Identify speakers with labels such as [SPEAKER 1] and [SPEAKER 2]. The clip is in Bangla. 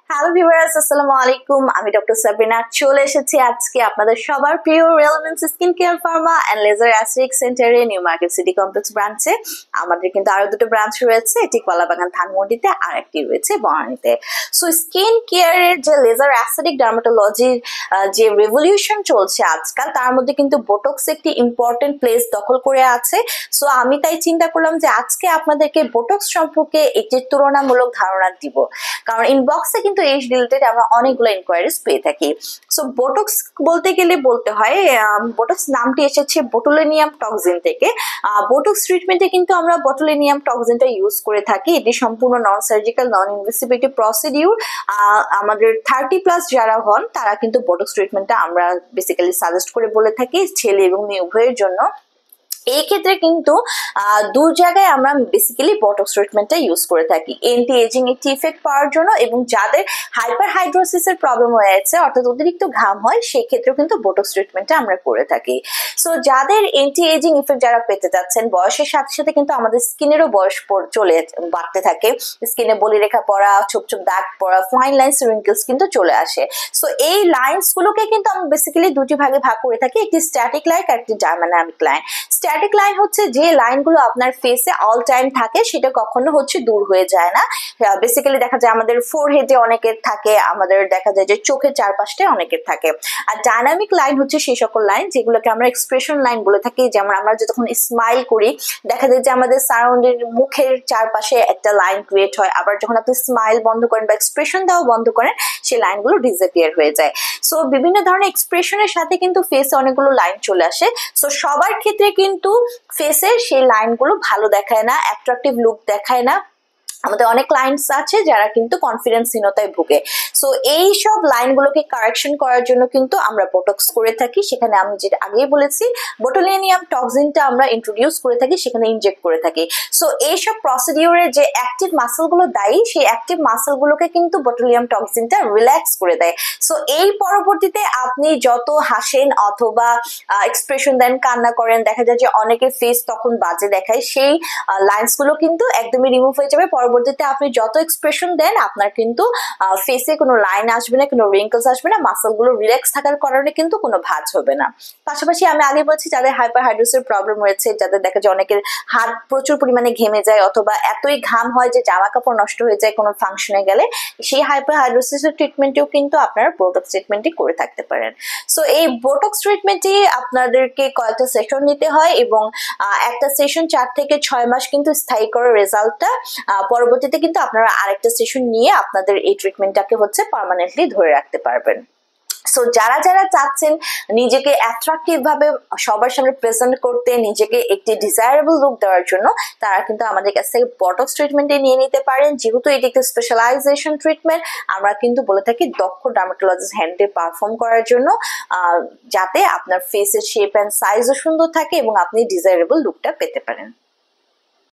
[SPEAKER 1] হ্যালো ভিউয়ার্স, আসসালামু আলাইকুম। আমি ডক্টর সাবিনা চলে এসেছি আজকে আপনাদের সবার প্রিয় Relevance Skin Care Pharma and Laser Aesthetic সেন্টারে নিউ মার্কেট সিটি কমপ্লেক্স ব্রাঞ্চে। আমাদের কিন্তু আরো দুটো ব্রাঞ্চ রয়েছে, এটি কলাবাগান ধানমন্ডিতে আর একটি রয়েছে বনানীতে। সো স্কিন কেয়ারের যে লেজার অ্যাসথেটিক ডার্মাটোলজির যে রেভলিউশন চলছে আজকাল, তার মধ্যে কিন্তু বোটক্স একটি ইম্পর্টেন্ট প্লেস দখল করে আছে। সো আমি তাই চিন্তা করলাম যে আজকে আপনাদেরকে বোটক্স সম্পর্কে একটি তুলনামূলক ধারণা দিব, কারণ ইনবক্সে কিন্তু এই রিলেটেড আমরা অনেকগুলো ইনকোয়ারিজ পেয়ে থাকি। সো বোটক্স বলতে গেলে বলতে হয়, বোটক্স নামটি এসেছে বোটুলিনিয়াম টক্সিন থেকে। বোটক্স ট্রিটমেন্টে কিন্তু আমরা বোটুলিনিয়াম টক্সিনটা ইউজ করে থাকি। এটি সম্পূর্ণ নন সার্জিক্যাল নন ইনভেসিভ একটি প্রসিডিউর। আমাদের 30+ যারা হন তারা কিন্তু বোটক্স ট্রিটমেন্টটা আমরা বেসিক্যালি সাজেস্ট করে বলে থাকি, ছেলে এবং মেয়ে উভয়ের জন্য। এই ক্ষেত্রে কিন্তু দু জায়গায় আমরা বেসিক্যালি বোটক্স ট্রিটমেন্টটা ইউজ করে থাকি, এন্টি এজিং একটি ইফেক্ট পাওয়ার জন্য, এবং যাদের হাইপার হাইড্রোসিসের প্রবলেম হয়েছে অর্থাৎ অতিরিক্ত ঘাম হয় সেই ক্ষেত্রেও কিন্তু বোটক্স ট্রিটমেন্টটা আমরা করে থাকি। সো যাদের এন্টি এজিং ইফেক্ট যারা পেতে যাচ্ছেন, বয়সের সাথে সাথে কিন্তু আমাদের স্কিনেরও বয়স চলে বাড়তে থাকে, স্কিনে বলিরেখা পড়া, ছোপ ছোপ দাগ পড়া, ফাইন লাইন্স রিঙ্কেলস কিন্তু চলে আসে। সো এই লাইন্স গুলোকে কিন্তু আমরা বেসিক্যালি দুটি ভাগে ভাগ করে থাকি, একটি স্ট্যাটিক লাইন আর একটি ডায়নামিক লাইন। স্ট্যাটিক লাইন হচ্ছে যে লাইনগুলো আপনার ফেসে অল টাইম থাকে, সেটা কখনো দূর হয়ে যায় না। বেসিক্যালি দেখা যায় আমাদের ফোরহেডে অনেকের থাকে, আমাদের দেখা যায় যে চোখের চারপাশে অনেকের থাকে। আর ডায়নামিক লাইন হচ্ছে সেই সকল লাইন যেগুলোকে আমরা এক্সপ্রেশন লাইন বলে থাকি। যেমন আমরা যখন স্মাইল করি দেখা যায় যে আমাদের সারাউন্ডিং মুখের চারপাশে একটা লাইন ক্রিয়েট হয়, আবার যখন আপনি স্মাইল বন্ধ করেন বা এক্সপ্রেশন দেওয়া বন্ধ করেন সেই লাইনগুলো ডিসঅ্যাপিয়ার হয়ে যায়। সো বিভিন্ন ধরনের এক্সপ্রেশনের সাথে কিন্তু ফেসে অনেকগুলো লাইন চলে আসে। সো সবার ক্ষেত্রে কিন্তু ফেসে সেই লাইনগুলো ভালো দেখায় না, অ্যাট্রাকটিভ লুক দেখায় না। আমাদের অনেক ক্লায়েন্টস আছে যারা কিন্তু কনফিডেন্সহীনতায় ভুগে। সো এই সব লাইনগুলোকে কারেকশন করার জন্য কিন্তু আমরা বোটক্স করে থাকি। সেখানে আমি যেটা আগেই বলেছি, বোটুলিনিয়াম টক্সিনটা আমরা ইন্ট্রোডিউস করে থাকি, সেখানে ইনজেক্ট করে থাকি। সো এইসব প্রসিডিউরে যে অ্যাক্টিভ মাসেলগুলো দায়ী, সেই অ্যাক্টিভ মাসেলগুলোকে কিন্তু বোটুলিনিয়াম টক্সিনটা রিল্যাক্স করে দেয়। সো এই পরবর্তীতে আপনি যত হাসেন অথবা এক্সপ্রেশন দেন, কান্না করেন, দেখা যায় যে অনেকের ফেস তখন বাজে দেখায়, সেই লাইন্সগুলো কিন্তু একদমই রিমুভ হয়ে যাবে। পরবর্তীতে আপনি যত এক্সপ্রেশন দেন আপনার কিন্তু ফেসে কোনো লাইন আসবে না, কোনো রিঙ্কলস আসবে না, মাসলগুলো রিল্যাক্স থাকার কারণে কিন্তু কোনো ভাঁজ হবে না। পাশাপাশি আমি আগে বলছি যাদের হাইপার হাইড্রোসিসের প্রবলেম রয়েছে, যাদের দেখা যায় অনেকের হাত প্রচুর পরিমাণে ঘেমে যায় অথবা এতই ঘাম হয় যে জামা কাপড় নষ্ট হয়ে যায় কোনো ফাংশনে গেলে, সেই হাইপার হাইড্রোসিসের ট্রিটমেন্টেও কিন্তু আপনারা বোটক্স ট্রিটমেন্টই করে থাকতে পারেন। সো এই বোটক্স ট্রিটমেন্টই আপনাদেরকে কয়েকটা সেশন নিতে হয় এবং একটা সেশন 4 থেকে 6 মাস কিন্তু স্থায়ী করে রেজাল্টটা। পরবর্তীতে কিন্তু আপনারা আরেকটা সেশন নিয়ে আপনাদের এই ট্রিটমেন্টটাকে পার্মানেন্টলি ধরে রাখতে পারবেন। সো যারা যারা চাচ্ছেন নিজেকে অ্যাট্রাকটিভ ভাবে সবার সামনে প্রেজেন্ট করতে, নিজেকে একটি ডিজায়ারেবল লুক দেওয়ার জন্য, তারা কিন্তু আমাদের কাছ থেকে বোটক্স ট্রিটমেন্টে নিয়ে নিতে পারেন। যেহেতু এটি একটি স্পেশালাইজেশন ট্রিটমেন্ট, আমরা কিন্তু বলে থাকি দক্ষ ডার্মাটোলজিস্ট হ্যান্ডে পারফর্ম করার জন্য, যাতে আপনার ফেসের শেপ অ্যান্ড সাইজও সুন্দর থাকে এবং আপনি ডিজায়ারেবল লুকটা পেতে পারেন।